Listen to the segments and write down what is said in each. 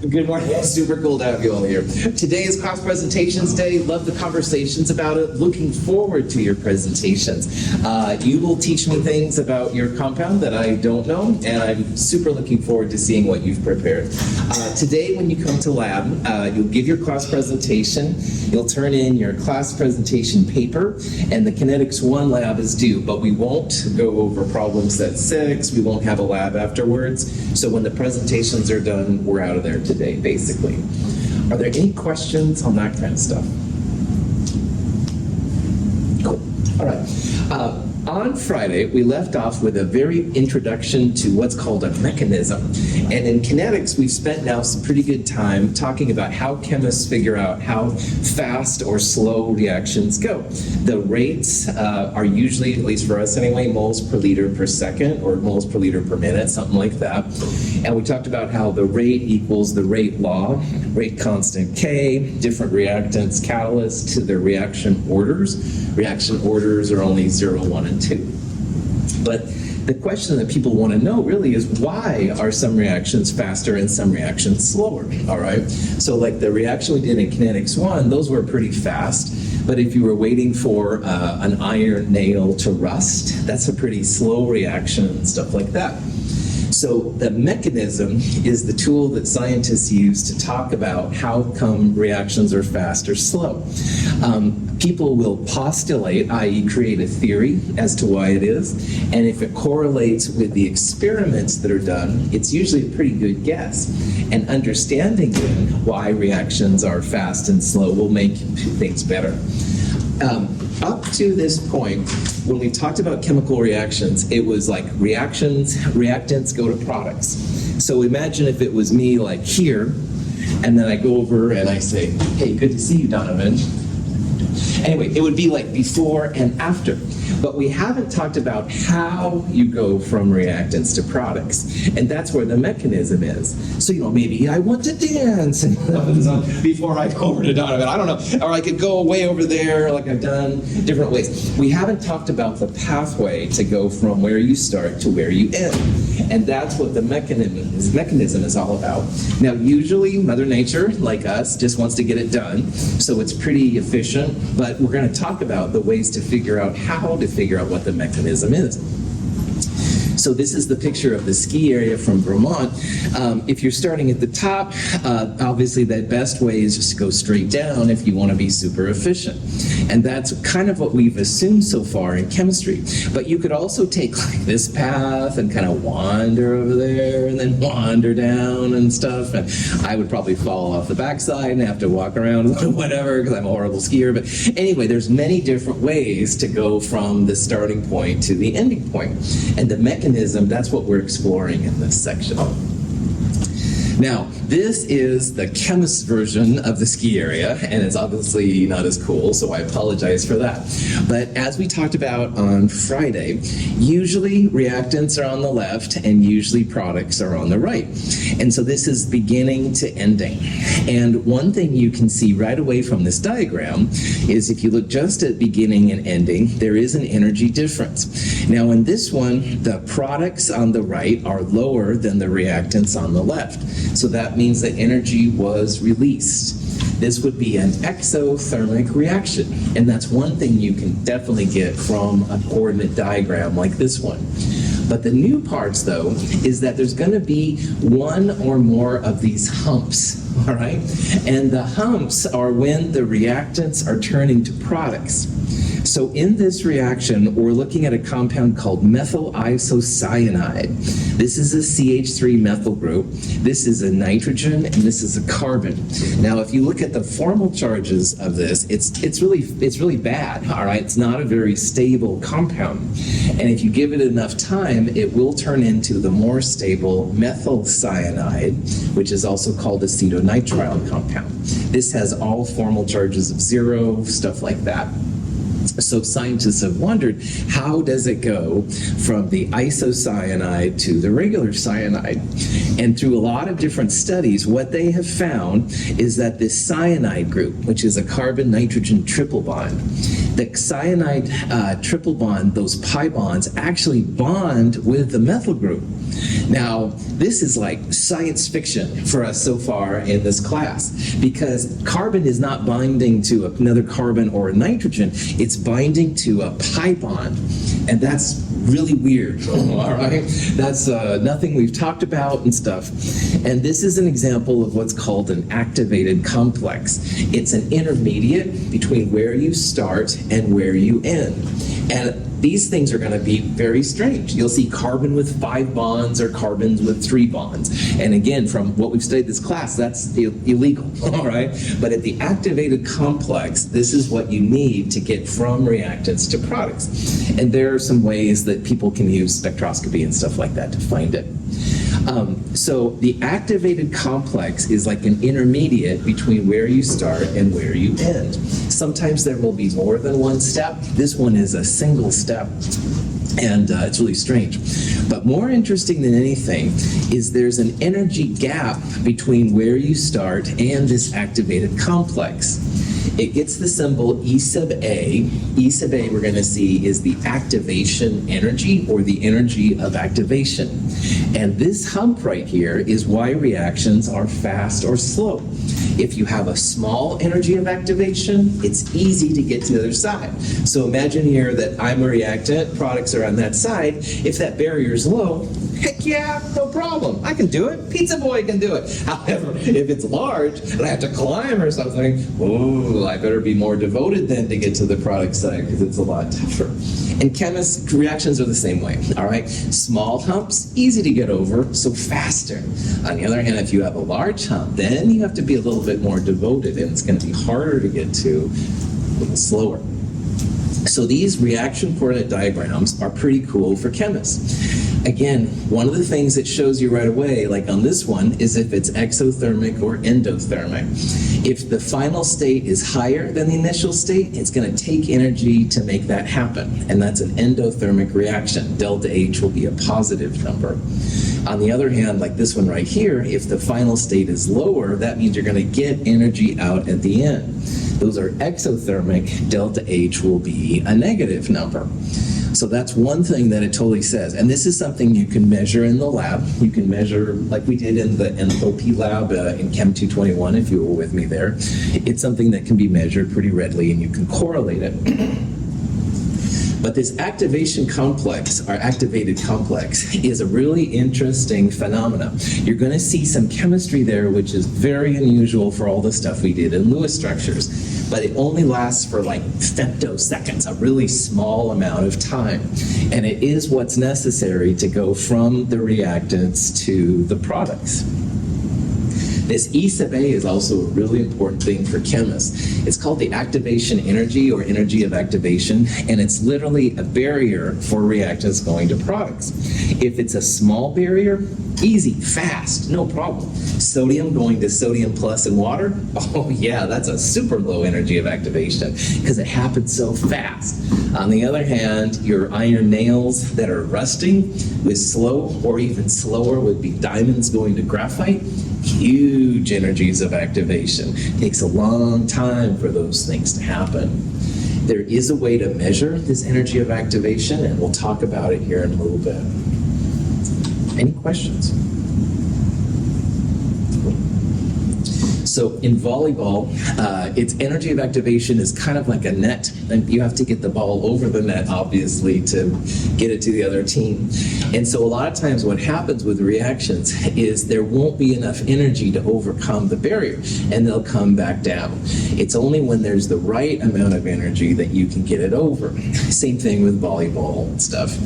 Good morning. Super cool to have you all here. Today is class presentations day. Love the conversations about it. Looking forward to your presentations. You will teach me things about your compound that I don't know, and I'm super looking forward to seeing what you've prepared. Today, when you come to lab, you'll give your class presentation. You'll turn in your class presentation paper, and the Kinetics 1 lab is due, but we won't go over problem set 6. We won't have a lab afterwards. So when the presentations are done, we're out of there today, basically. Are there any questions on that kind of stuff? Cool. All right. On Friday, we left off with a very introduction to what's called a mechanism. And in kinetics, we've spent now some pretty good time talking about how chemists figure out how fast or slow reactions go. The rates are usually, at least for us anyway, moles per liter per second or moles per liter per minute, something like that. And we talked about how the rate equals the rate law, rate constant K, different reactants, catalysts to their reaction orders. Reaction orders are only 0, 1, and 2. But the question that people want to know really is, why are some reactions faster and some reactions slower? All right. So like the reaction we did in Kinetics 1, those were pretty fast. But if you were waiting for an iron nail to rust, that's a pretty slow reaction and stuff like that. So the mechanism is the tool that scientists use to talk about how come reactions are fast or slow. People will postulate, i.e. create a theory as to why it is, and if it correlates with the experiments that are done, it's usually a pretty good guess. And understanding then why reactions are fast and slow will make things better. Up to this point, when we talked about chemical reactions, it was like reactants go to products. So imagine if it was me like here, and then I go over and I say, hey, good to see you, Donovan. Anyway, it would be like before and after. But we haven't talked about how you go from reactants to products. And that's where the mechanism is. So, maybe I want to dance and before I go over to Donovan. I don't know. Or I could go way over there like I've done different ways. We haven't talked about the pathway to go from where you start to where you end. And that's what the mechanism is all about. Now, usually Mother Nature, like us, just wants to get it done. So it's pretty efficient. But we're going to talk about the ways to figure out how to figure out what the mechanism is. So this is the picture of the ski area from Vermont. If you're starting at the top, obviously the best way is just to go straight down if you want to be super efficient. And that's kind of what we've assumed so far in chemistry. But you could also take like this path and kind of wander over there and then wander down and stuff. And I would probably fall off the backside and have to walk around whatever because I'm a horrible skier. But anyway, there's many different ways to go from the starting point to the ending point. And the mechanism, that's what we're exploring in this section. Now, this is the chemist's version of the ski area, and it's obviously not as cool, so I apologize for that. But as we talked about on Friday, usually reactants are on the left and usually products are on the right. And so this is beginning to ending. And one thing you can see right away from this diagram is if you look just at beginning and ending, there is an energy difference. Now in this one, the products on the right are lower than the reactants on the left. So that means that energy was released. This would be an exothermic reaction. And that's one thing you can definitely get from a coordinate diagram like this one. But the new parts, though, is that there's going to be one or more of these humps, all right? And the humps are when the reactants are turning to products. So in this reaction, we're looking at a compound called methyl isocyanide. This is a CH3 methyl group. This is a nitrogen, and this is a carbon. Now, if you look at the formal charges of this, it's really bad, all right? It's not a very stable compound. And if you give it enough time, it will turn into the more stable methyl cyanide, which is also called acetonitrile compound. This has all formal charges of 0, stuff like that. So scientists have wondered, how does it go from the isocyanide to the regular cyanide? And through a lot of different studies, what they have found is that this cyanide group, which is a carbon-nitrogen triple bond, the cyanide triple bond, those pi bonds, actually bond with the methyl group. Now, this is like science fiction for us so far in this class, because carbon is not binding to another carbon or a nitrogen, it's binding to a pi bond. And that's really weird, all right? That's nothing we've talked about and stuff. And this is an example of what's called an activated complex. It's an intermediate between where you start and where you end. And these things are going to be very strange. You'll see carbon with 5 bonds or carbons with 3 bonds. And again, from what we've studied this class, that's illegal, all right? But at the activated complex, this is what you need to get from reactants to products. And there are some ways that people can use spectroscopy and stuff like that to find it. So the activated complex is like an intermediate between where you start and where you end. Sometimes there will be more than one step. This one is a single step, and it's really strange. But more interesting than anything is there's an energy gap between where you start and this activated complex. It gets the symbol E sub A. E sub A, we're going to see, is the activation energy, or the energy of activation. And this hump right here is why reactions are fast or slow. If you have a small energy of activation, it's easy to get to the other side. So imagine here that I'm a reactant, products are on that side. If that barrier is low, heck yeah, no problem. I can do it. Pizza Boy can do it. However, if it's large and I have to climb or something, oh, I better be more devoted then to get to the product side, because it's a lot tougher. And chemists, reactions are the same way, all right? Small humps, easy to get over, so faster. On the other hand, if you have a large hump, then you have to be a little bit more devoted, and it's going to be harder to get to, a little slower. So these reaction coordinate diagrams are pretty cool for chemists. Again, one of the things it shows you right away, like on this one, is if it's exothermic or endothermic. If the final state is higher than the initial state, it's going to take energy to make that happen, and that's an endothermic reaction. Delta H will be a positive number. On the other hand, like this one right here, if the final state is lower, that means you're going to get energy out at the end. Those are exothermic. Delta H will be a negative number. So that's one thing that it totally says. And this is something you can measure in the lab. You can measure, like we did in the OP lab in Chem 221, if you were with me there. It's something that can be measured pretty readily, and you can correlate it. But this activation complex, or activated complex, is a really interesting phenomena. You're going to see some chemistry there, which is very unusual for all the stuff we did in Lewis structures. But it only lasts for like femtoseconds, a really small amount of time. And it is what's necessary to go from the reactants to the products. This E sub A is also a really important thing for chemists. It's called the activation energy, or energy of activation, and it's literally a barrier for reactants going to products. If it's a small barrier, easy, fast, no problem. Sodium going to sodium plus in water, oh yeah, that's a super low energy of activation because it happens so fast. On the other hand, your iron nails that are rusting with slow, or even slower, would be diamonds going to graphite. Huge energies of activation. It takes a long time for those things to happen. There is a way to measure this energy of activation, and we'll talk about it here in a little bit. Any questions? So in volleyball, its energy of activation is kind of like a net, and you have to get the ball over the net, obviously, to get it to the other team. And so a lot of times what happens with reactions is there won't be enough energy to overcome the barrier, and they'll come back down. It's only when there's the right amount of energy that you can get it over. Same thing with volleyball and stuff.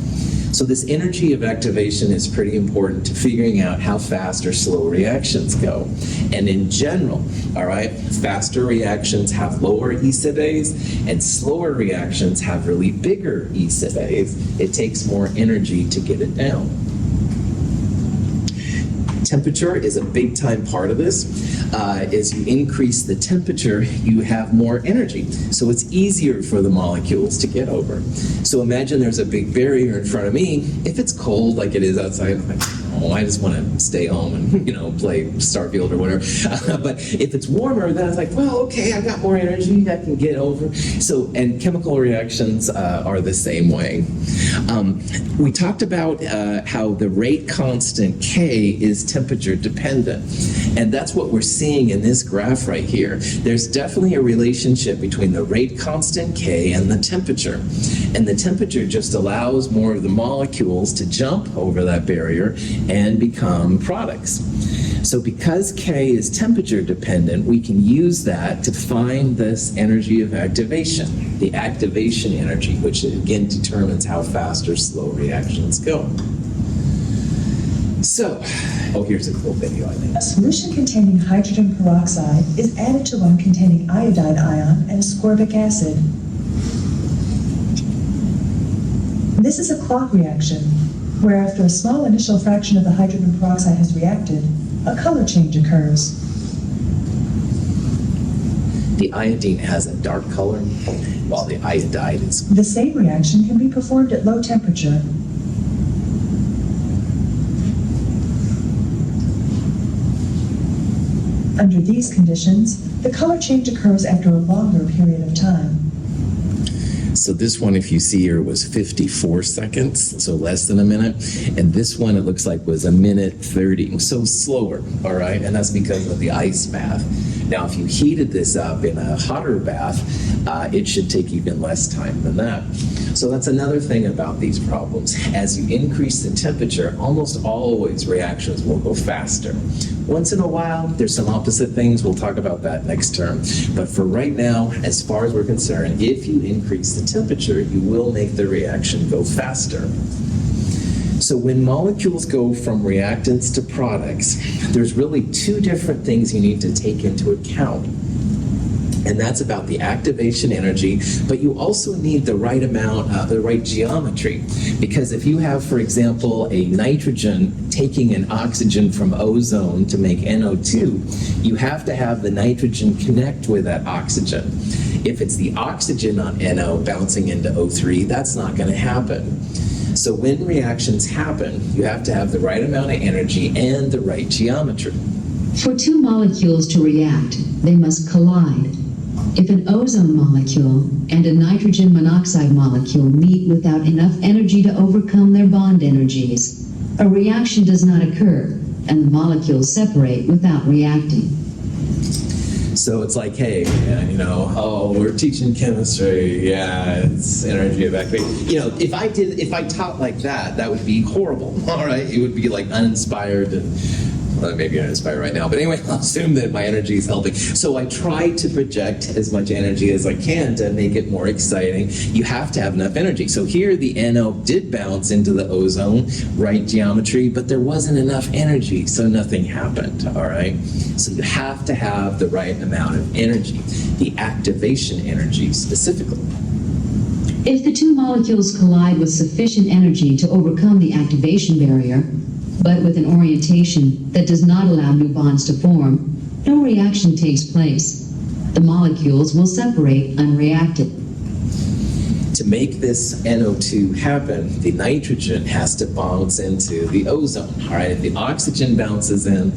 So this energy of activation is pretty important to figuring out how fast or slow reactions go. And in general, all right, faster reactions have lower E sub A's, and slower reactions have really bigger E sub A's. It takes more energy to get it down. Temperature is a big time part of this. As you increase the temperature, you have more energy. So it's easier for the molecules to get over. So imagine there's a big barrier in front of me. If it's cold like it is outside, I'm like, home. I just want to stay home and, play Starfield or whatever. But if it's warmer, then it's like, well, okay, I got more energy I can get over. So, and chemical reactions are the same way. We talked about how the rate constant K is temperature dependent. And that's what we're seeing in this graph right here. There's definitely a relationship between the rate constant K and the temperature. And the temperature just allows more of the molecules to jump over that barrier and become products. So because K is temperature dependent, we can use that to find this energy of activation, the activation energy, which again determines how fast or slow reactions go. So, here's a cool video, I think. A solution containing hydrogen peroxide is added to one containing iodide ion and ascorbic acid. This is a clock reaction, where after a small initial fraction of the hydrogen peroxide has reacted, a color change occurs. The iodine has a dark color, while the iodide is... The same reaction can be performed at low temperature. Under these conditions, the color change occurs after a longer period of time. So this one, if you see here, was 54 seconds, so less than a minute. And this one, it looks like, was 1:30, so slower, all right? And that's because of the ice bath. Now, if you heated this up in a hotter bath, it should take even less time than that. So that's another thing about these problems. As you increase the temperature, almost always reactions will go faster. Once in a while, there's some opposite things. We'll talk about that next term. But for right now, as far as we're concerned, if you increase the temperature, you will make the reaction go faster. So when molecules go from reactants to products, there's really two different things you need to take into account. And that's about the activation energy, but you also need the right amount, the right geometry. Because if you have, for example, a nitrogen taking an oxygen from ozone to make NO2, you have to have the nitrogen connect with that oxygen. If it's the oxygen on NO bouncing into O3, that's not going to happen. So when reactions happen, you have to have the right amount of energy and the right geometry. For two molecules to react, they must collide. If an ozone molecule and a nitrogen monoxide molecule meet without enough energy to overcome their bond energies, a reaction does not occur, and the molecules separate without reacting. So it's like, hey, we're teaching chemistry, it's energy of activation. If I taught like that, that would be horrible, all right? It would be like uninspired and maybe I'm inspired right now, but anyway, I'll assume that my energy is helping. So I try to project as much energy as I can to make it more exciting. You have to have enough energy. So here the NO did bounce into the ozone, right geometry, but there wasn't enough energy, so nothing happened, all right? So you have to have the right amount of energy, the activation energy specifically. If the two molecules collide with sufficient energy to overcome the activation barrier, but with an orientation that does not allow new bonds to form, no reaction takes place. The molecules will separate unreacted. To make this NO2 happen, the nitrogen has to bounce into the ozone. All right, if the oxygen bounces in,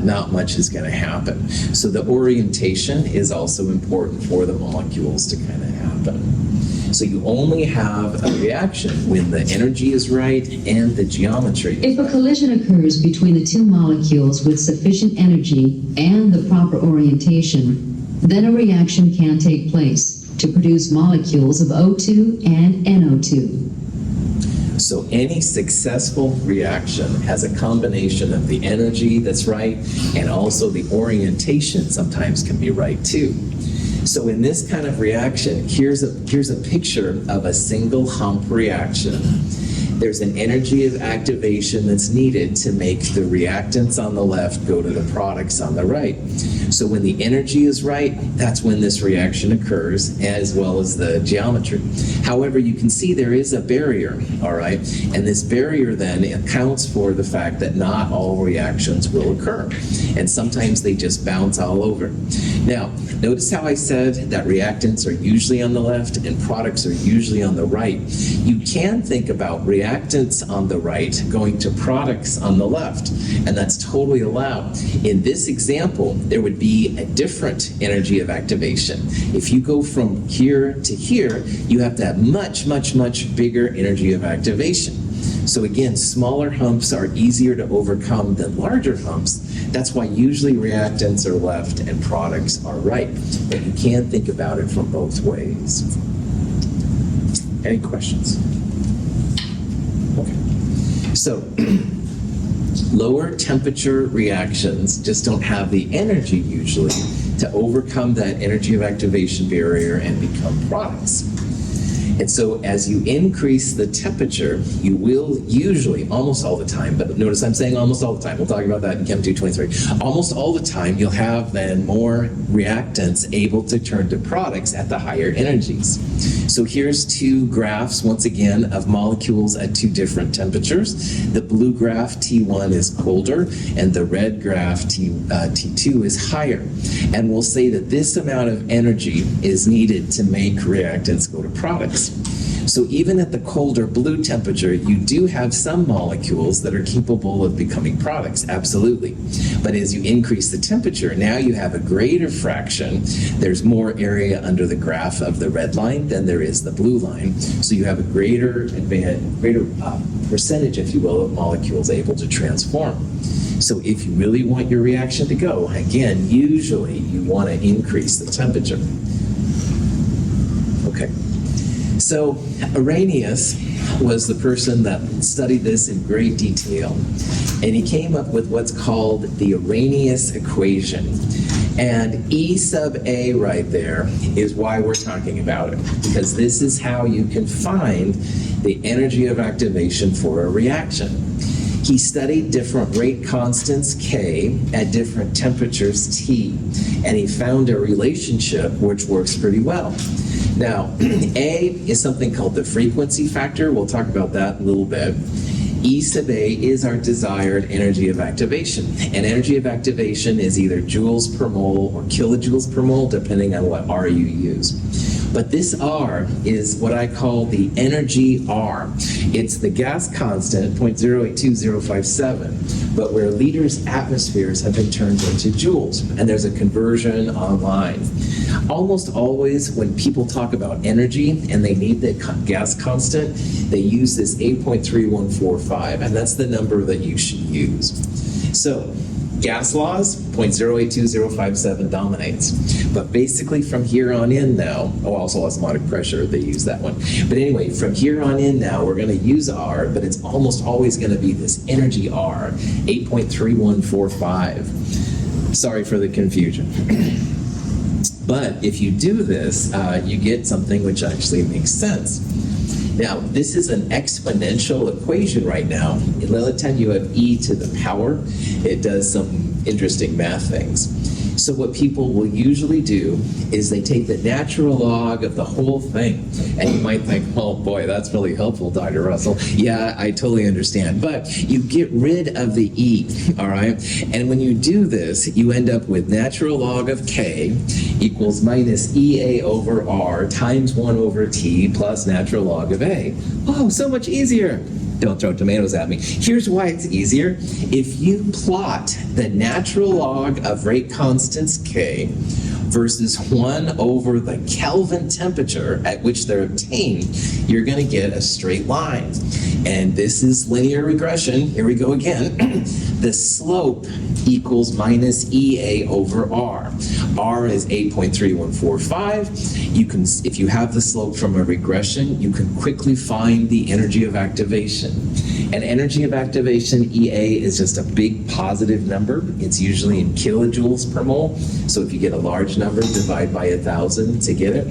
not much is going to happen. So the orientation is also important for the molecules to kind of happen. So you only have a reaction when the energy is right and the geometry. If a collision occurs between the two molecules with sufficient energy and the proper orientation, then a reaction can take place to produce molecules of O2 and NO2. So any successful reaction has a combination of the energy that's right and also the orientation sometimes can be right too. So in this kind of reaction, here's a picture of a single hump reaction. There's an energy of activation that's needed to make the reactants on the left go to the products on the right. So when the energy is right, that's when this reaction occurs, as well as the geometry. However, you can see there is a barrier, all right? And this barrier then accounts for the fact that not all reactions will occur. And sometimes they just bounce all over. Now, notice how I said that reactants are usually on the left and products are usually on the right. You can think about reactants on the right going to products on the left, and that's totally allowed. In this example, there would be a different energy of activation. If you go from here to here, you have to have much, much, much bigger energy of activation. So again, smaller humps are easier to overcome than larger humps. That's why usually reactants are left and products are right. But you can think about it from both ways. Any questions? Okay. So lower temperature reactions just don't have the energy usually to overcome that energy of activation barrier and become products. And so as you increase the temperature, you will usually, almost all the time, but notice I'm saying almost all the time, we'll talk about that in Chem 223, almost all the time you'll have then more reactants able to turn to products at the higher energies. So here's two graphs, once again, of molecules at two different temperatures. The blue graph, T1, is colder, and the red graph, T2, is higher. And we'll say that this amount of energy is needed to make reactants go to products. So even at the colder blue temperature, you do have some molecules that are capable of becoming products, absolutely. But as you increase the temperature, now you have a greater fraction. There's more area under the graph of the red line than there is the blue line. So you have a greater percentage, if you will, of molecules able to transform. So if you really want your reaction to go, again, usually you want to increase the temperature. Okay. So Arrhenius was the person that studied this in great detail, and he came up with what's called the Arrhenius equation. And E sub A right there is why we're talking about it, because this is how you can find the energy of activation for a reaction. He studied different rate constants K at different temperatures T, and he found a relationship which works pretty well. Now, A is something called the frequency factor. We'll talk about that in a little bit. E sub A is our desired energy of activation. And energy of activation is either joules per mole or kilojoules per mole, depending on what R you use. But this R is what I call the energy R. It's the gas constant, 0.082057, but where liters atmospheres have been turned into joules, and there's a conversion online. Almost always when people talk about energy and they need the gas constant, they use this 8.3145, and that's the number that you should use. So, gas laws, 0.082057 dominates. But basically from here on in now, also osmotic pressure, they use that one. But anyway, from here on in now, we're going to use R, but it's almost always going to be this energy R, 8.3145. Sorry for the confusion. But if you do this, you get something which actually makes sense. Now, this is an exponential equation right now. In Lillitan, you have e to the power. It does some interesting math things. So what people will usually do is they take the natural log of the whole thing. And you might think, oh boy, that's really helpful, Dr. Russell. Yeah, I totally understand. But you get rid of the e, all right? And when you do this, you end up with natural log of k equals minus ea over r times 1 over t plus natural log of a. Oh, so much easier. Don't throw tomatoes at me. Here's why it's easier. If you plot the natural log of rate constants K versus 1 over the Kelvin temperature at which they're obtained, you're going to get a straight line. And this is linear regression. Here we go again. The slope equals minus EA over R. R is 8.3145. You can, if you have the slope from a regression, you can quickly find the energy of activation. And energy of activation, EA, is just a big positive number. It's usually in kilojoules per mole. So if you get a large number, divide by 1,000 to get it.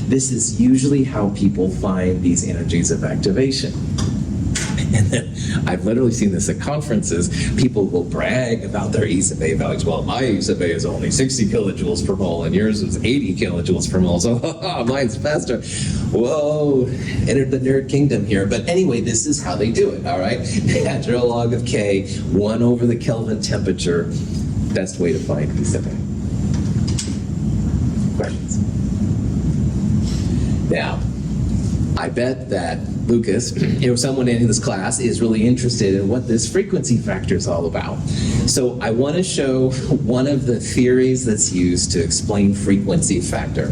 This is usually how people find these energies of activation. And then I've literally seen this at conferences. People will brag about their E sub A values. Well, my E sub A is only 60 kilojoules per mole, and yours is 80 kilojoules per mole. So mine's faster. Whoa, entered the nerd kingdom here. But anyway, this is how they do it, all right? Natural log of K, 1 over the Kelvin temperature. Best way to find E sub A. Questions? Now, I bet that Lucas, or someone in this class, is really interested in what this frequency factor is all about. So I want to show one of the theories that's used to explain frequency factor.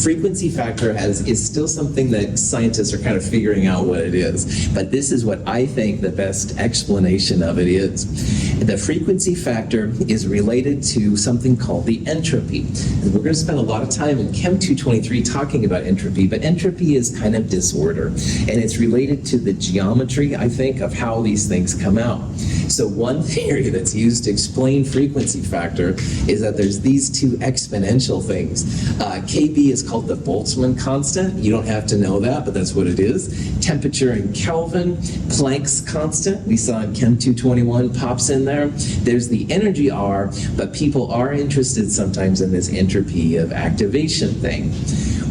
Frequency factor is still something that scientists are kind of figuring out what it is, but this is what I think the best explanation of it is. The frequency factor is related to something called the entropy. And we're going to spend a lot of time in Chem 223 talking about entropy, but entropy is kind of disorder, and it's related to the geometry, I think, of how these things come out. So one theory that's used to explain frequency factor is that there's these two exponential things. Kb is called the Boltzmann constant. You don't have to know that, but that's what it is. Temperature in Kelvin, Planck's constant, we saw in Chem 221, pops in there. There's the energy R, but people are interested sometimes in this entropy of activation thing.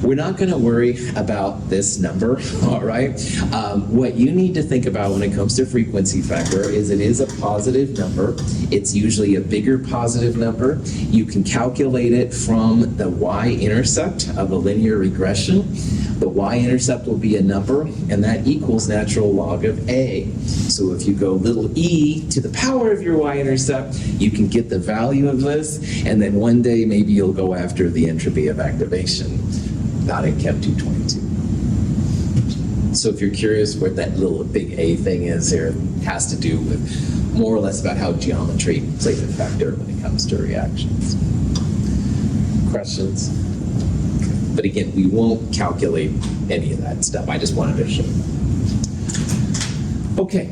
We're not going to worry about this number, all right? What you need to think about when it comes to frequency factor is it is a positive number. It's usually a bigger positive number. You can calculate it from the y-intercept of a linear regression. The y-intercept will be a number, and that equals natural log of a. So if you go little e to the power of your y-intercept, you can get the value of this, and then one day maybe you'll go after the entropy of activation. Not in Chem 222. So if you're curious what that little big A thing is here, it has to do with more or less about how geometry plays a factor when it comes to reactions. Questions? But again, we won't calculate any of that stuff. I just wanted to show you. Okay,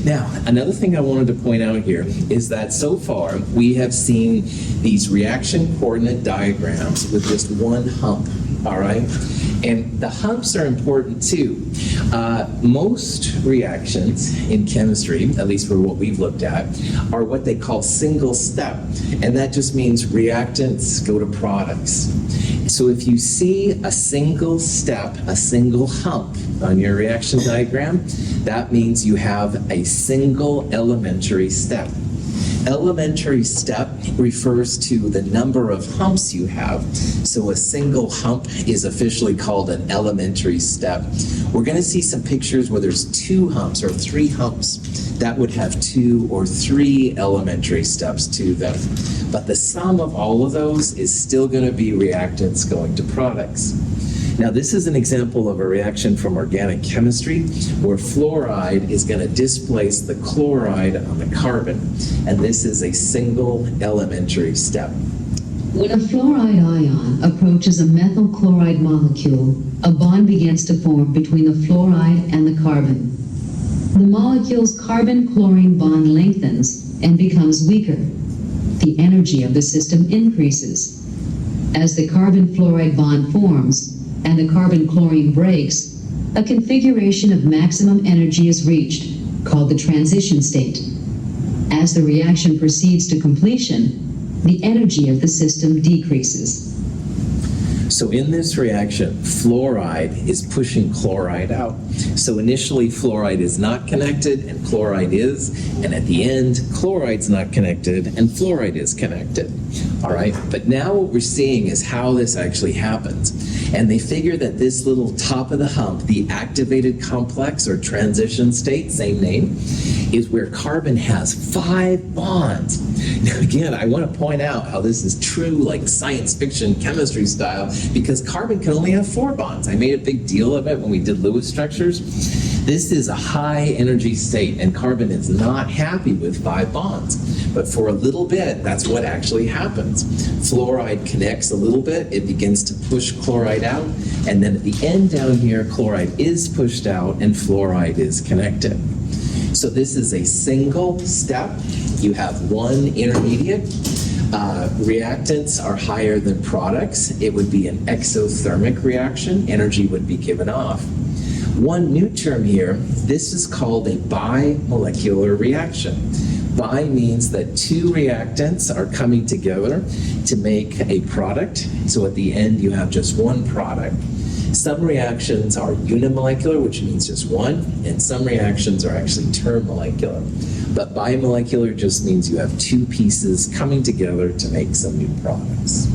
now another thing I wanted to point out here is that so far we have seen these reaction coordinate diagrams with just one hump. All right, and the humps are important too. Most reactions in chemistry, at least for what we've looked at, are what they call single step, and that just means reactants go to products. So if you see a single step, a single hump on your reaction diagram, that means you have a single elementary step. Elementary step refers to the number of humps you have. So a single hump is officially called an elementary step. We're going to see some pictures where there's two humps or three humps. That would have 2 or 3 elementary steps to them. But the sum of all of those is still going to be reactants going to products. Now, this is an example of a reaction from organic chemistry where fluoride is going to displace the chloride on the carbon, and this is a single elementary step. When a fluoride ion approaches a methyl chloride molecule, a bond begins to form between the fluoride and the carbon. The molecule's carbon-chlorine bond lengthens and becomes weaker. The energy of the system increases. As the carbon-fluoride bond forms, and the carbon-chlorine breaks, a configuration of maximum energy is reached, called the transition state. As the reaction proceeds to completion, the energy of the system decreases. So in this reaction, fluoride is pushing chloride out. So initially, fluoride is not connected and chloride is, and at the end, chloride's not connected and fluoride is connected. All right, but now what we're seeing is how this actually happens. And they figure that this little top of the hump, the activated complex or transition state, same name, is where carbon has 5 bonds. Now again, I want to point out how this is true, like science fiction chemistry style, because carbon can only have 4 bonds. I made a big deal of it when we did Lewis structures. This is a high energy state, and carbon is not happy with 5 bonds. But for a little bit, that's what actually happens. Fluoride connects a little bit, it begins to push chloride out, and then at the end down here, chloride is pushed out and fluoride is connected. So this is a single step. You have one intermediate. Reactants are higher than products. It would be an exothermic reaction. Energy would be given off. One new term here, this is called a bimolecular reaction. Bi means that 2 reactants are coming together to make a product. So at the end, you have just one product. Some reactions are unimolecular, which means just one, and some reactions are actually termolecular. But bimolecular just means you have 2 pieces coming together to make some new products.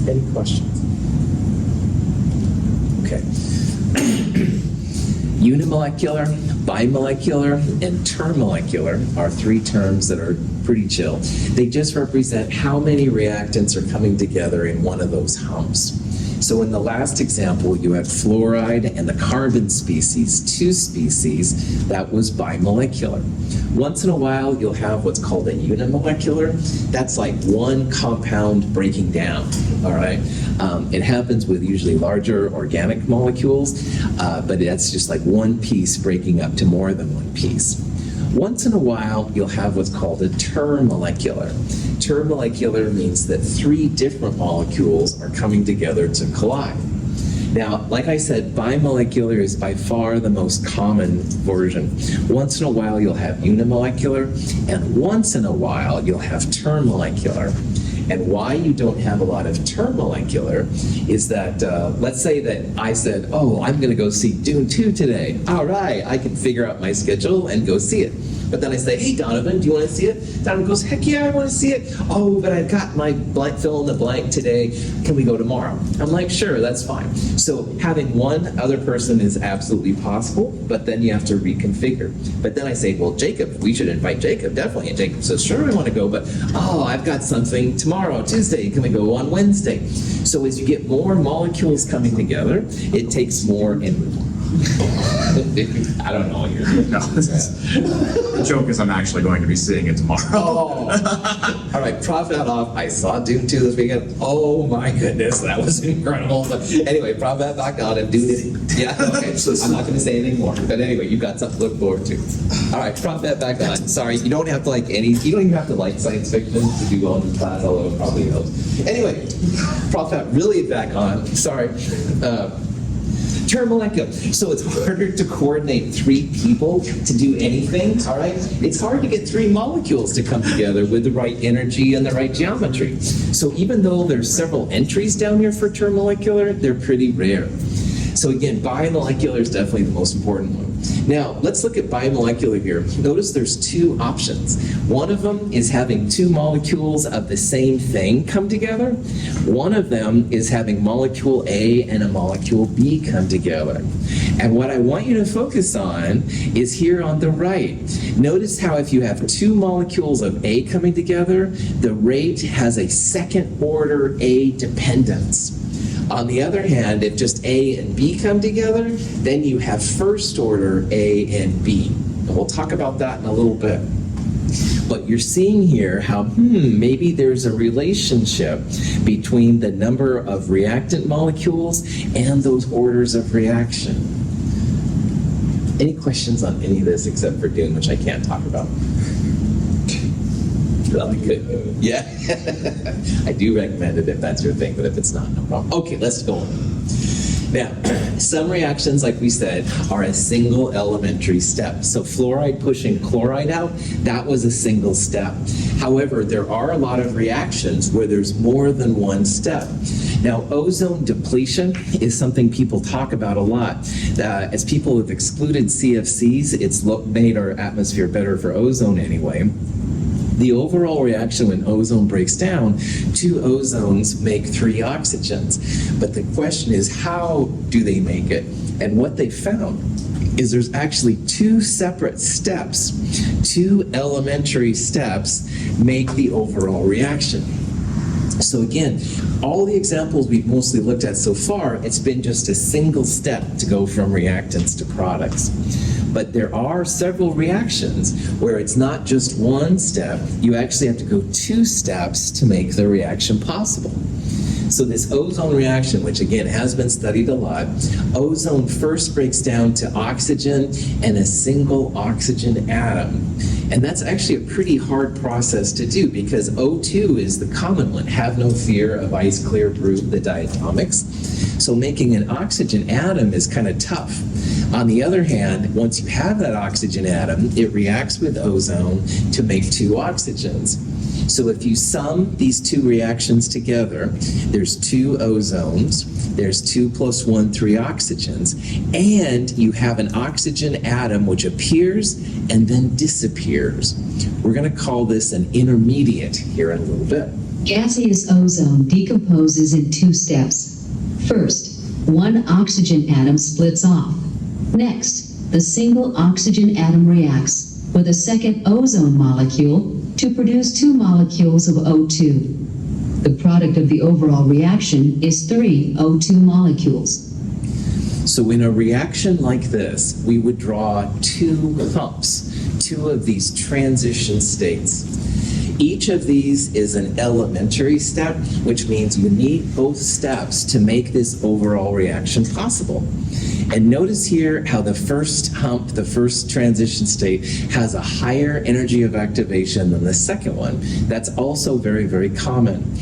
Any questions? Okay. Unimolecular, bimolecular, and termolecular are three terms that are pretty chill. They just represent how many reactants are coming together in one of those humps. So in the last example, you had fluoride and the carbon species, two species, that was bimolecular. Once in a while, you'll have what's called a unimolecular. That's like one compound breaking down, all right? It happens with usually larger organic molecules, but that's just like one piece breaking up to more than one piece. Once in a while, you'll have what's called a termolecular. Termolecular means that three different molecules are coming together to collide. Now, like I said, bimolecular is by far the most common version. Once in a while, you'll have unimolecular, and once in a while, you'll have termolecular. And why you don't have a lot of termolecular is that, let's say that I said, oh, I'm going to go see Dune 2 today. All right, I can figure out my schedule and go see it. But then I say, hey, Donovan, do you want to see it? Donovan goes, heck yeah, I want to see it. Oh, but I've got my blank fill in the blank today. Can we go tomorrow? I'm like, sure, that's fine. So having one other person is absolutely possible, but then you have to reconfigure. But then I say, well, Jacob, we should invite Jacob, definitely. And Jacob says, sure, I want to go, but oh, I've got something tomorrow, Tuesday. Can we go on Wednesday? So as you get more molecules coming together, it takes more and more. I don't know what you're doing. No, the joke is I'm actually going to be seeing it tomorrow. Oh, all right, profit off. I saw Dune 2 this weekend. Oh my goodness, that was incredible. But anyway, profit back on and Dune it. Yeah, okay, I'm not going to say anything more. But anyway, you've got something to look forward to. All right, profit back on. Sorry, you don't have to like you don't even have to like science fiction to do well in class, although it probably helps. Anyway, profit really back on. Sorry. Termolecular. So it's harder to coordinate three people to do anything, all right? It's hard to get three molecules to come together with the right energy and the right geometry. So even though there's several entries down here for termolecular, they're pretty rare. So again, bimolecular is definitely the most important one. Now, let's look at bimolecular here. Notice there's two options. One of them is having two molecules of the same thing come together. One of them is having molecule A and a molecule B come together. And what I want you to focus on is here on the right. Notice how if you have two molecules of A coming together, the rate has a second order A dependence. On the other hand, if just A and B come together, then you have first order A and B. And we'll talk about that in a little bit. But you're seeing here how, maybe there's a relationship between the number of reactant molecules and those orders of reaction. Any questions on any of this except for Dune, which I can't talk about? Good. Yeah, I do recommend it if that's your thing, but if it's not, no problem. Okay, let's go on. Now, some reactions, like we said, are a single elementary step. So fluoride pushing chloride out, that was a single step. However, there are a lot of reactions where there's more than one step. Now, ozone depletion is something people talk about a lot. As people have excluded CFCs, it's made our atmosphere better for ozone anyway. The overall reaction when ozone breaks down, two ozones make three oxygens. But the question is, how do they make it? And what they found is there's actually two separate steps, two elementary steps make the overall reaction. So again, all the examples we've mostly looked at so far, it's been just a single step to go from reactants to products. But there are several reactions where it's not just one step, you actually have to go two steps to make the reaction possible. So this ozone reaction, which again has been studied a lot, ozone first breaks down to oxygen and a single oxygen atom. And that's actually a pretty hard process to do because O2 is the common one. Have no fear of ice clear brew, the diatomics. So making an oxygen atom is kind of tough. On the other hand, once you have that oxygen atom, it reacts with ozone to make two oxygens. So if you sum these two reactions together, there's two ozones, there's 2 + 1, 3 oxygens, and you have an oxygen atom which appears and then disappears. We're going to call this an intermediate here in a little bit. Gaseous ozone decomposes in 2 steps. First, one oxygen atom splits off. Next, the single oxygen atom reacts with a second ozone molecule to produce 2 molecules of O2. The product of the overall reaction is 3 O2 molecules. So in a reaction like this, we would draw 2 humps, 2 of these transition states. Each of these is an elementary step, which means you need both steps to make this overall reaction possible. And notice here how the first hump, the first transition state, has a higher energy of activation than the second one. That's also very, very common.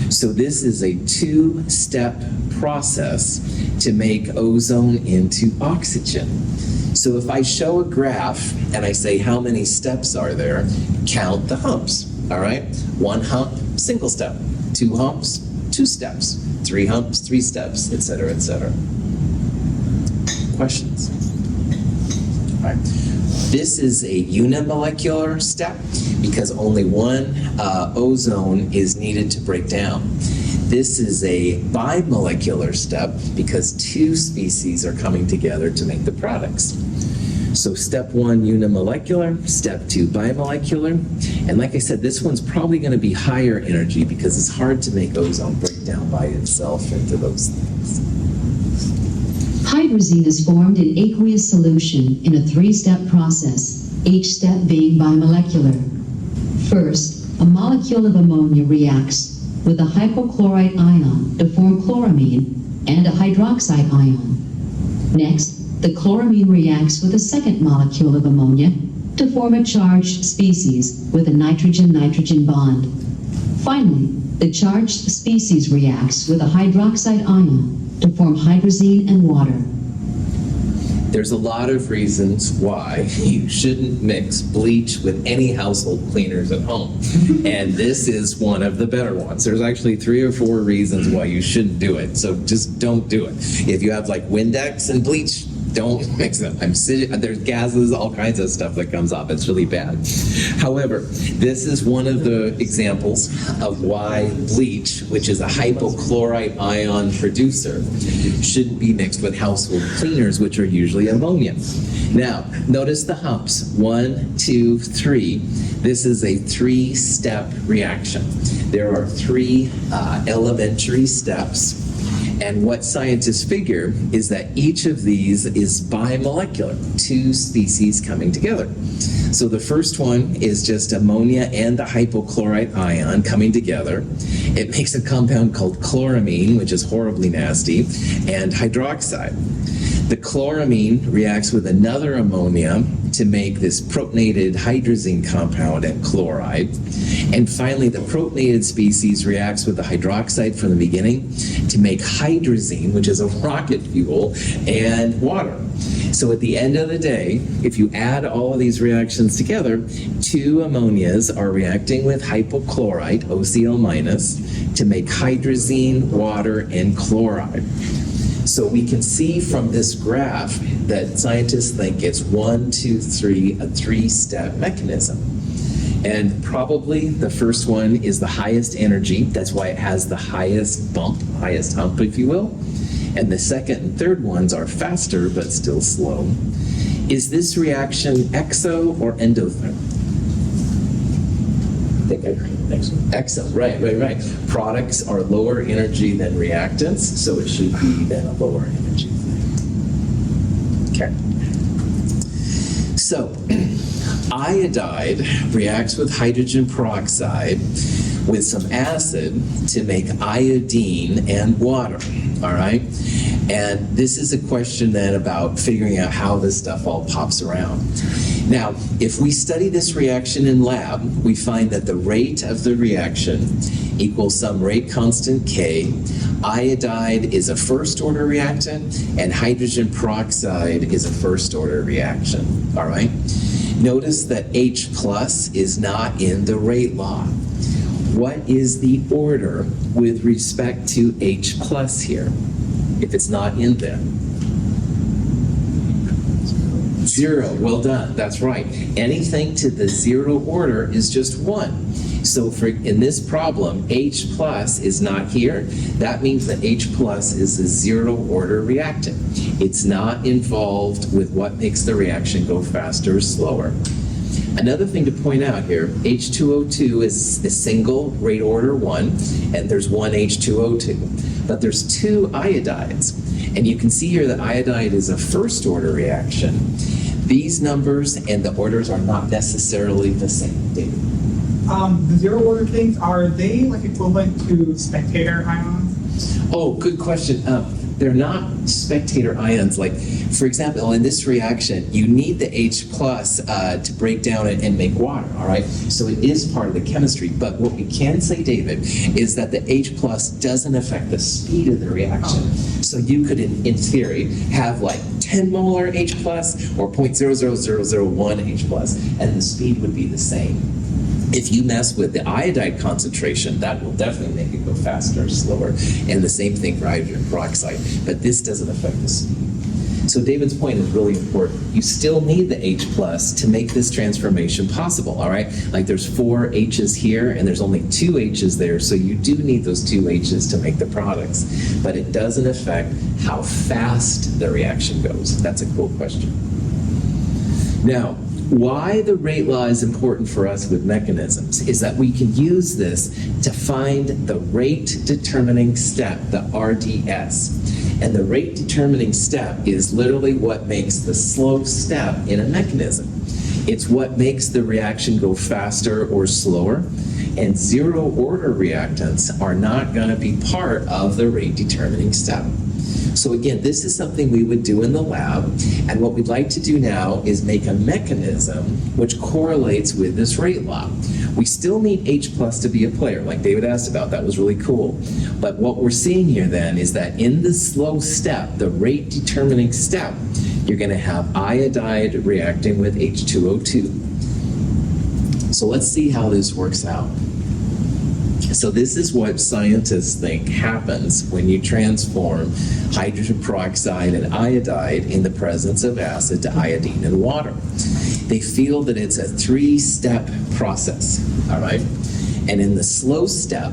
So this is a 2-step process to make ozone into oxygen. So if I show a graph and I say how many steps are there, count the humps. All right, 1 hump, single step, 2 humps, 2 steps, 3 humps, 3 steps, etc., etc. Questions? All right. This is a unimolecular step because only one ozone is needed to break down. This is a bimolecular step because 2 species are coming together to make the products. So step 1, unimolecular, step 2, bimolecular. And like I said, this one's probably going to be higher energy because it's hard to make ozone break down by itself into those things. Hydrazine is formed in aqueous solution in a 3-step process, each step being bimolecular. First, a molecule of ammonia reacts with a hypochlorite ion to form chloramine and a hydroxide ion. Next, the chloramine reacts with a second molecule of ammonia to form a charged species with a nitrogen-nitrogen bond. Finally, the charged species reacts with a hydroxide ion to form hydrazine and water. There's a lot of reasons why you shouldn't mix bleach with any household cleaners at home. And this is one of the better ones. There's actually 3 or 4 reasons why you shouldn't do it. So just don't do it. If you have like Windex and bleach, don't mix them. There's gases, all kinds of stuff that comes off. It's really bad. However, this is one of the examples of why bleach, which is a hypochlorite ion producer, shouldn't be mixed with household cleaners, which are usually ammonia. Now, notice the humps. 1, 2, 3. This is a 3-step reaction. There are 3 elementary steps. And what scientists figure is that each of these is bimolecular, 2 species coming together. So the first one is just ammonia and the hypochlorite ion coming together. It makes a compound called chloramine, which is horribly nasty, and hydroxide. The chloramine reacts with another ammonia to make this protonated hydrazine compound and chloride. And finally, the protonated species reacts with the hydroxide from the beginning to make hydrazine, which is a rocket fuel, and water. So at the end of the day, if you add all of these reactions together, 2 ammonias are reacting with hypochlorite, OCl-, to make hydrazine, water, and chloride. So we can see from this graph that scientists think it's 1, 2, 3, a 3-step mechanism. And probably the first one is the highest energy. That's why it has the highest bump, highest hump, if you will. And the second and third ones are faster, but still slow. Is this reaction exo or endotherm? I think I heard exo, right. Products are lower energy than reactants, so it should be then a lower energy thing. Okay. So, iodide reacts with hydrogen peroxide with some acid to make iodine and water, all right? And this is a question then about figuring out how this stuff all pops around. Now, if we study this reaction in lab, we find that the rate of the reaction equals some rate constant K. Iodide is a first-order reactant, and hydrogen peroxide is a first-order reaction, all right? Notice that H plus is not in the rate law. What is the order with respect to H plus here, if it's not in there? 0, well done, that's right. Anything to the 0 order is just 1. So in this problem, H plus is not here. That means that H plus is a zero order reactant. It's not involved with what makes the reaction go faster or slower. Another thing to point out here, H2O2 is a single rate order 1, and there's one H2O2. But there's two iodides. And you can see here that iodide is a first order reaction. These numbers and the orders are not necessarily the same. David? The zero order things, are they like equivalent to spectator ions? Oh, good question. They're not spectator ions. Like, for example, in this reaction, you need the H plus to break down and make water, all right? So it is part of the chemistry. But what we can say, David, is that the H plus doesn't affect the speed of the reaction. So you could, in theory, have like 10 molar H plus or 0.00001 H plus, and the speed would be the same. If you mess with the iodide concentration, that will definitely make it go faster or slower. And the same thing for hydrogen peroxide. But this doesn't affect the speed. So David's point is really important. You still need the H plus to make this transformation possible, all right? Like there's 4 H's here and there's only 2 H's there, so you do need those 2 H's to make the products. But it doesn't affect how fast the reaction goes. That's a cool question. Now, why the rate law is important for us with mechanisms is that we can use this to find the rate determining step, the RDS. And the rate determining step is literally what makes the slow step in a mechanism. It's what makes the reaction go faster or slower. And zero order reactants are not going to be part of the rate determining step. So again, this is something we would do in the lab, and what we'd like to do now is make a mechanism which correlates with this rate law. We still need H plus to be a player, like David asked about. That was really cool. But what we're seeing here then is that in the slow step, the rate determining step, you're going to have iodide reacting with H2O2. So let's see how this works out. So this is what scientists think happens when you transform hydrogen peroxide and iodide in the presence of acid to iodine and water. They feel that it's a 3-step process, all right? And in the slow step,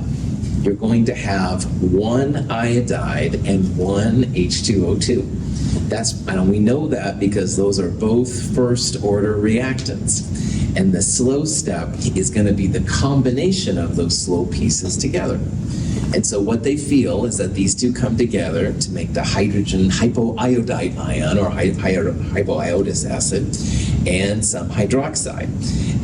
you're going to have 1 iodide and 1 H2O2. And we know that because those are both first order reactants. And the slow step is going to be the combination of those slow pieces together. And so what they feel is that these two come together to make the hydrogen hypoiodide ion or hypoiodous acid and some hydroxide.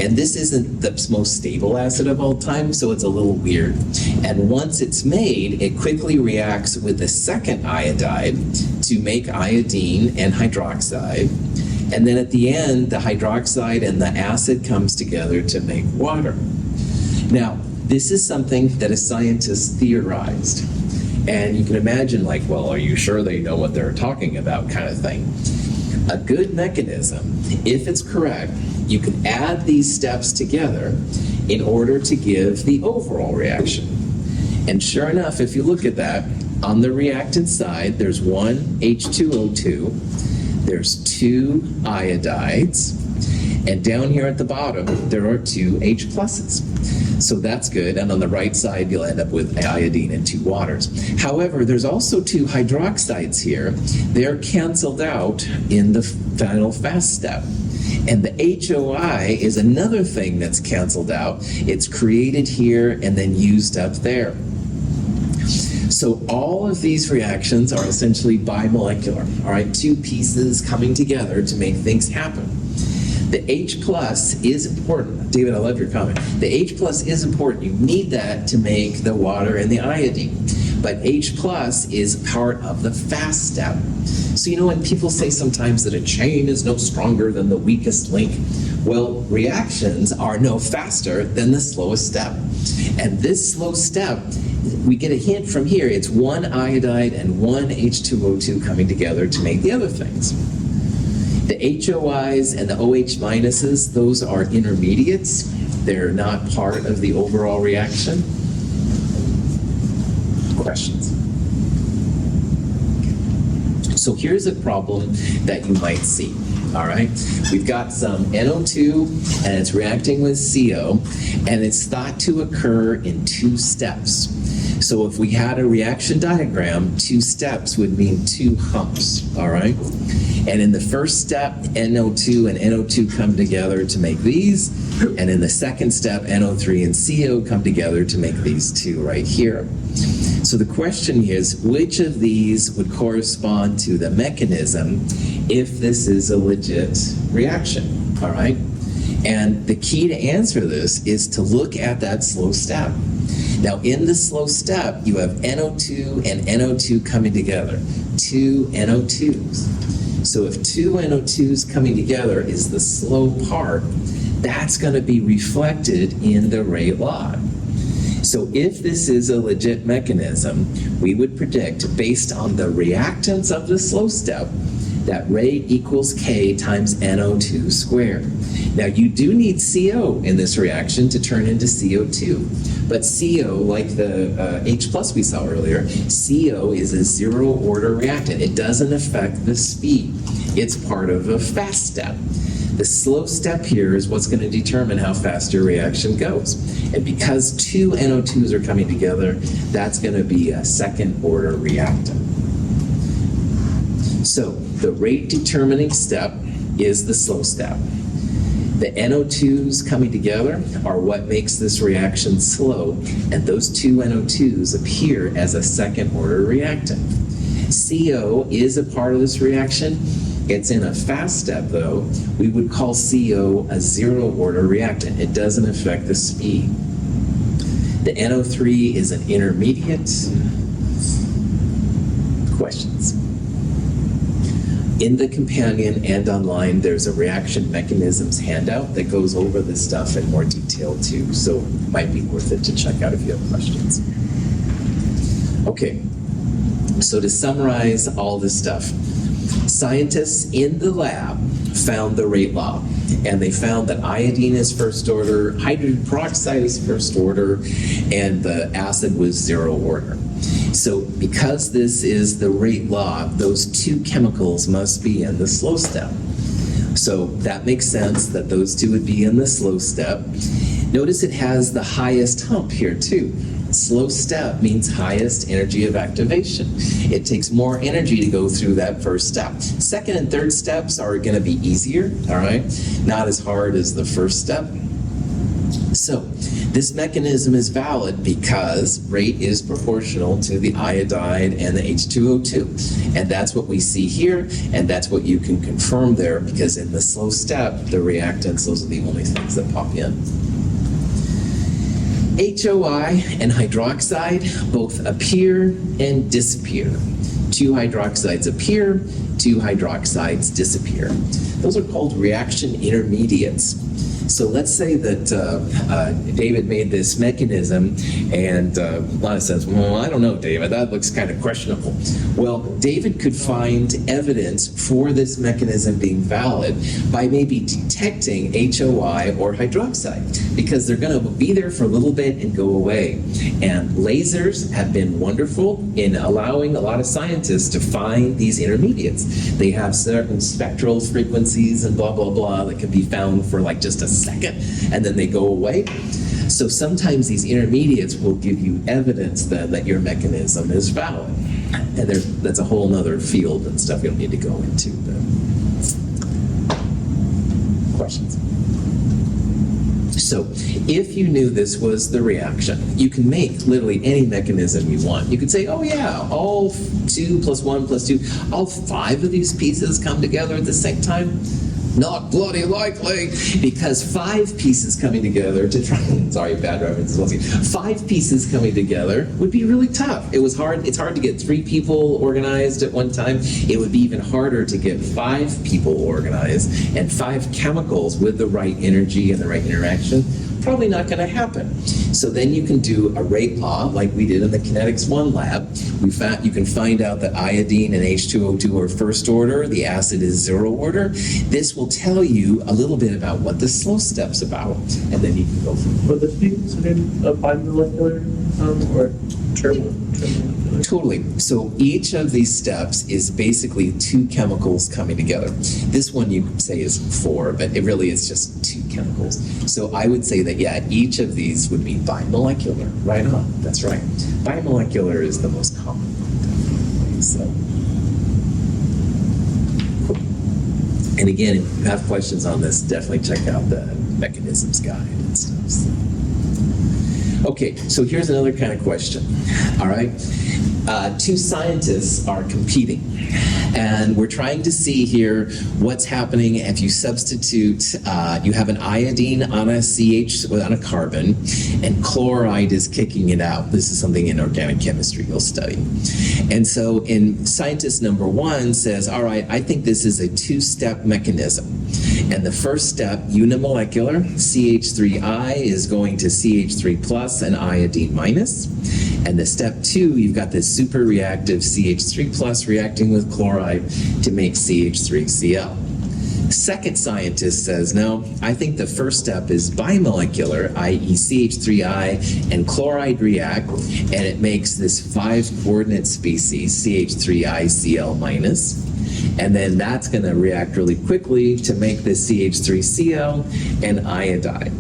And this isn't the most stable acid of all time, so it's a little weird. And once it's made, it quickly reacts with the second iodide to make iodine and hydroxide. And then at the end, the hydroxide and the acid comes together to make water. Now, this is something that a scientist theorized. And you can imagine, like, well, are you sure they know what they're talking about kind of thing? A good mechanism, if it's correct, you can add these steps together in order to give the overall reaction. And sure enough, if you look at that, on the reactant side, there's 1 H2O2, there's 2 iodides, and down here at the bottom, there are 2 H pluses. So that's good, and on the right side, you'll end up with iodine and 2 waters. However, there's also 2 hydroxides here. They're canceled out in the final fast step. And the HOI is another thing that's canceled out. It's created here and then used up there. So all of these reactions are essentially bimolecular, all right? 2 pieces coming together to make things happen. The H plus is important. David, I love your comment. The H plus is important. You need that to make the water and the iodine. But H plus is part of the fast step. So you know when people say sometimes that a chain is no stronger than the weakest link? Well, reactions are no faster than the slowest step. And this slow step, we get a hint from here. It's 1 iodide and 1 H2O2 coming together to make the other things. The HOIs and the OH minuses, those are intermediates. They're not part of the overall reaction. Questions? So here's a problem that you might see. all right? We've got some NO2, and it's reacting with CO, and it's thought to occur in 2 steps. So if we had a reaction diagram, 2 steps would mean 2 humps, all right? And in the first step, NO2 and NO2 come together to make these, and in the second step, NO3 and CO come together to make these 2 right here. So the question is, which of these would correspond to the mechanism if this is a legit reaction, all right? And the key to answer this is to look at that slow step. Now, in the slow step, you have NO2 and NO2 coming together, 2 NO2s. So if 2 NO2s coming together is the slow part, that's going to be reflected in the rate log. So if this is a legit mechanism, we would predict, based on the reactants of the slow step, that rate equals K times NO2 squared. Now, you do need CO in this reaction to turn into CO2. But CO, like the H plus we saw earlier, CO is a 0-order reactant. It doesn't affect the speed. It's part of a fast step. The slow step here is what's going to determine how fast your reaction goes. And because 2 NO2s are coming together, that's going to be a 2nd-order reactant. So the rate determining step is the slow step. The NO2s coming together are what makes this reaction slow, and those 2 NO2s appear as a 2nd-order reactant. CO is a part of this reaction. It's in a fast step, though. We would call CO a 0-order reactant. It doesn't affect the speed. The NO3 is an intermediate. Questions? In the companion and online, there's a reaction mechanisms handout that goes over this stuff in more detail too, so it might be worth it to check out if you have questions. Okay, so to summarize all this stuff, scientists in the lab found the rate law, and they found that iodine is 1st order, hydrogen peroxide is 1st order, and the acid was 0 order. So because this is the rate law, those 2 chemicals must be in the slow step. So that makes sense that those 2 would be in the slow step. Notice it has the highest hump here too. Slow step means highest energy of activation. It takes more energy to go through that first step. 2nd and 3rd steps are going to be easier, all right? Not as hard as the first step. So this mechanism is valid because rate is proportional to the iodide and the H2O2. And that's what we see here, and that's what you can confirm there, because in the slow step, the reactants, those are the only things that pop in. HOI and hydroxide both appear and disappear. 2 hydroxides appear, 2 hydroxides disappear. Those are called reaction intermediates. So let's say that David made this mechanism, and Lana says, well, I don't know, David, that looks kind of questionable. Well, David could find evidence for this mechanism being valid by maybe detecting HOI or hydroxide, because they're going to be there for a little bit and go away. And lasers have been wonderful in allowing a lot of scientists to find these intermediates. They have certain spectral frequencies and blah, blah, blah that can be found for like just a second, and then they go away. So sometimes these intermediates will give you evidence then that your mechanism is valid. And that's a whole nother field and stuff we don't need to go into. But. Questions? So if you knew this was the reaction, you can make literally any mechanism you want. You could say, oh yeah, all 2 plus 1 plus 2, all 5 of these pieces come together at the same time. Not bloody likely, because 5 pieces coming together to try, sorry, bad references, 5 pieces coming together would be really tough. It's hard to get 3 people organized at one time. It would be even harder to get 5 people organized, and 5 chemicals with the right energy and the right interaction. Probably not going to happen. So then you can do a rate law like we did in the Kinetics 1 lab. You can find out that iodine and H2O2 are 1st order, the acid is 0 order. This will tell you a little bit about what the slow step's about, and then you can go from there. Would this be considered a bimolecular or triple molecular? Totally. So each of these steps is basically two chemicals coming together. This one you could say is four, but it really is just two chemicals. So I would say that, yeah, each of these would be bimolecular. Right on. That's right. Bimolecular is the most common one. So, cool. And again, if you have questions on this, definitely check out the mechanisms guide and stuff. So. Okay, so here's another kind of question. All right. Two scientists are competing, and we're trying to see here what's happening if you substitute, you have an iodine on a CH, on a carbon, and chloride is kicking it out. This is something in organic chemistry you'll study. And so in scientist number one says, all right, I think this is a two-step mechanism. And the first step, unimolecular, CH3I is going to CH3 plus and iodine minus. And the step two, you've got this super reactive CH3 plus reacting with chloride to make CH3Cl. Second scientist says, no, I think the first step is bimolecular, i.e. CH3I and chloride react, and it makes this 5-coordinate species, CH3ICl minus. And then that's going to react really quickly to make this CH3Cl and iodide.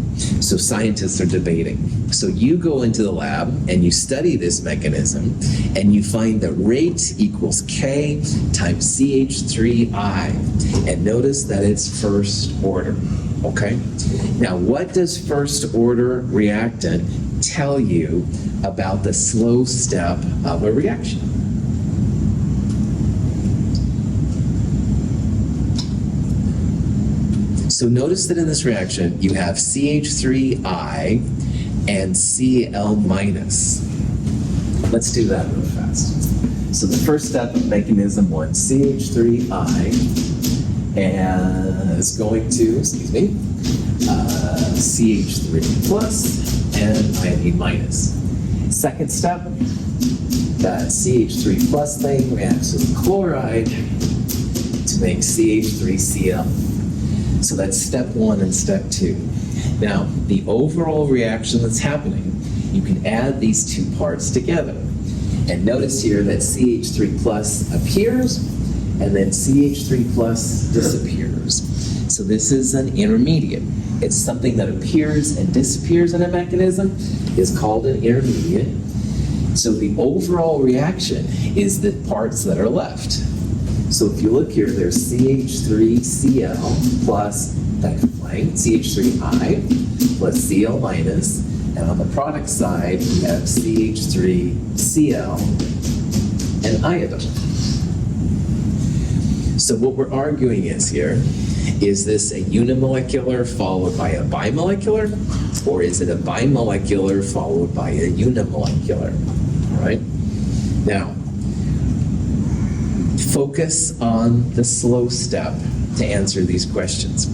So scientists are debating. So you go into the lab and you study this mechanism and you find that rate equals K times CH3I. And notice that it's first order, okay? Now, what does first order reactant tell you about the slow step of a reaction? So notice that in this reaction, you have CH3I and Cl minus. Let's do that real fast. So the first step of mechanism one, CH3I, and it's going to, CH3 plus and iodine minus. Second step, that CH3 plus thing reacts with chloride to make CH3Cl. So that's step one and step two. Now, the overall reaction that's happening, you can add these two parts together. And notice here that CH3 plus appears, and then CH3 plus disappears. So this is an intermediate. It's something that appears and disappears in a mechanism, is called an intermediate. So the overall reaction is the parts that are left. So if you look here, there's CH3Cl plus that complaint, CH3I plus Cl minus, and on the product side, we have CH3Cl and iodine. So what we're arguing is this a unimolecular followed by a bimolecular, or is it a bimolecular followed by a unimolecular? All right? Now, focus on the slow step to answer these questions,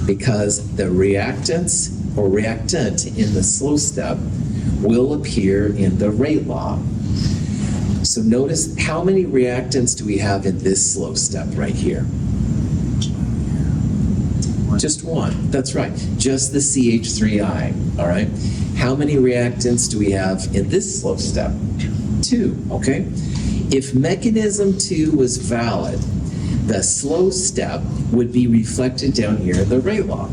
because the reactants or reactant in the slow step will appear in the rate law. So notice, how many reactants do we have in this slow step right here? Just one. That's right. Just the CH3I. All right. How many reactants do we have in this slow step? 2. Okay. If mechanism 2 was valid, the slow step would be reflected down here in the rate law.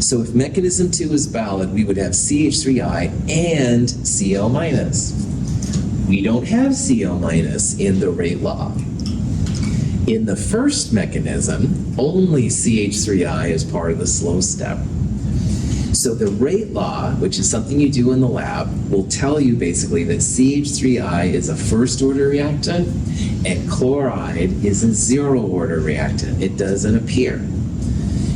So if mechanism 2 is valid, we would have CH3I and Cl minus. We don't have Cl minus in the rate law. In the first mechanism, only CH3I is part of the slow step. So the rate law, which is something you do in the lab, will tell you basically that CH3I is a first order reactant and chloride is a zero order reactant. It doesn't appear.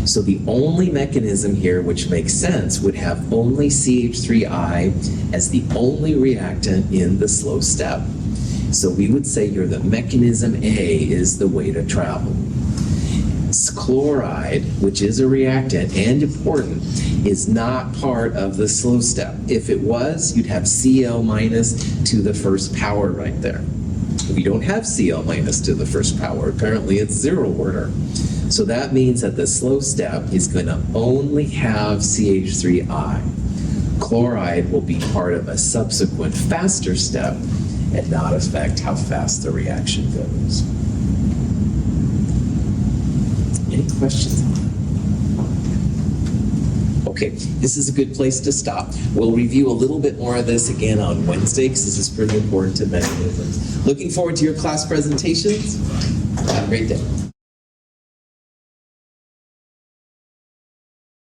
So the only mechanism here which makes sense would have only CH3I as the only reactant in the slow step. So we would say here that mechanism A is the way to travel. Chloride, which is a reactant and important, is not part of the slow step. If it was, you'd have Cl minus to the first power right there. We don't have Cl minus to the first power. Apparently it's zero order. So that means that the slow step is going to only have CH3I. Chloride will be part of a subsequent faster step, and not affect how fast the reaction goes. Any questions on that? Okay, this is a good place to stop. We'll review a little bit more of this again on Wednesday because this is pretty important to mechanisms. Looking forward to your class presentations. Have a great day.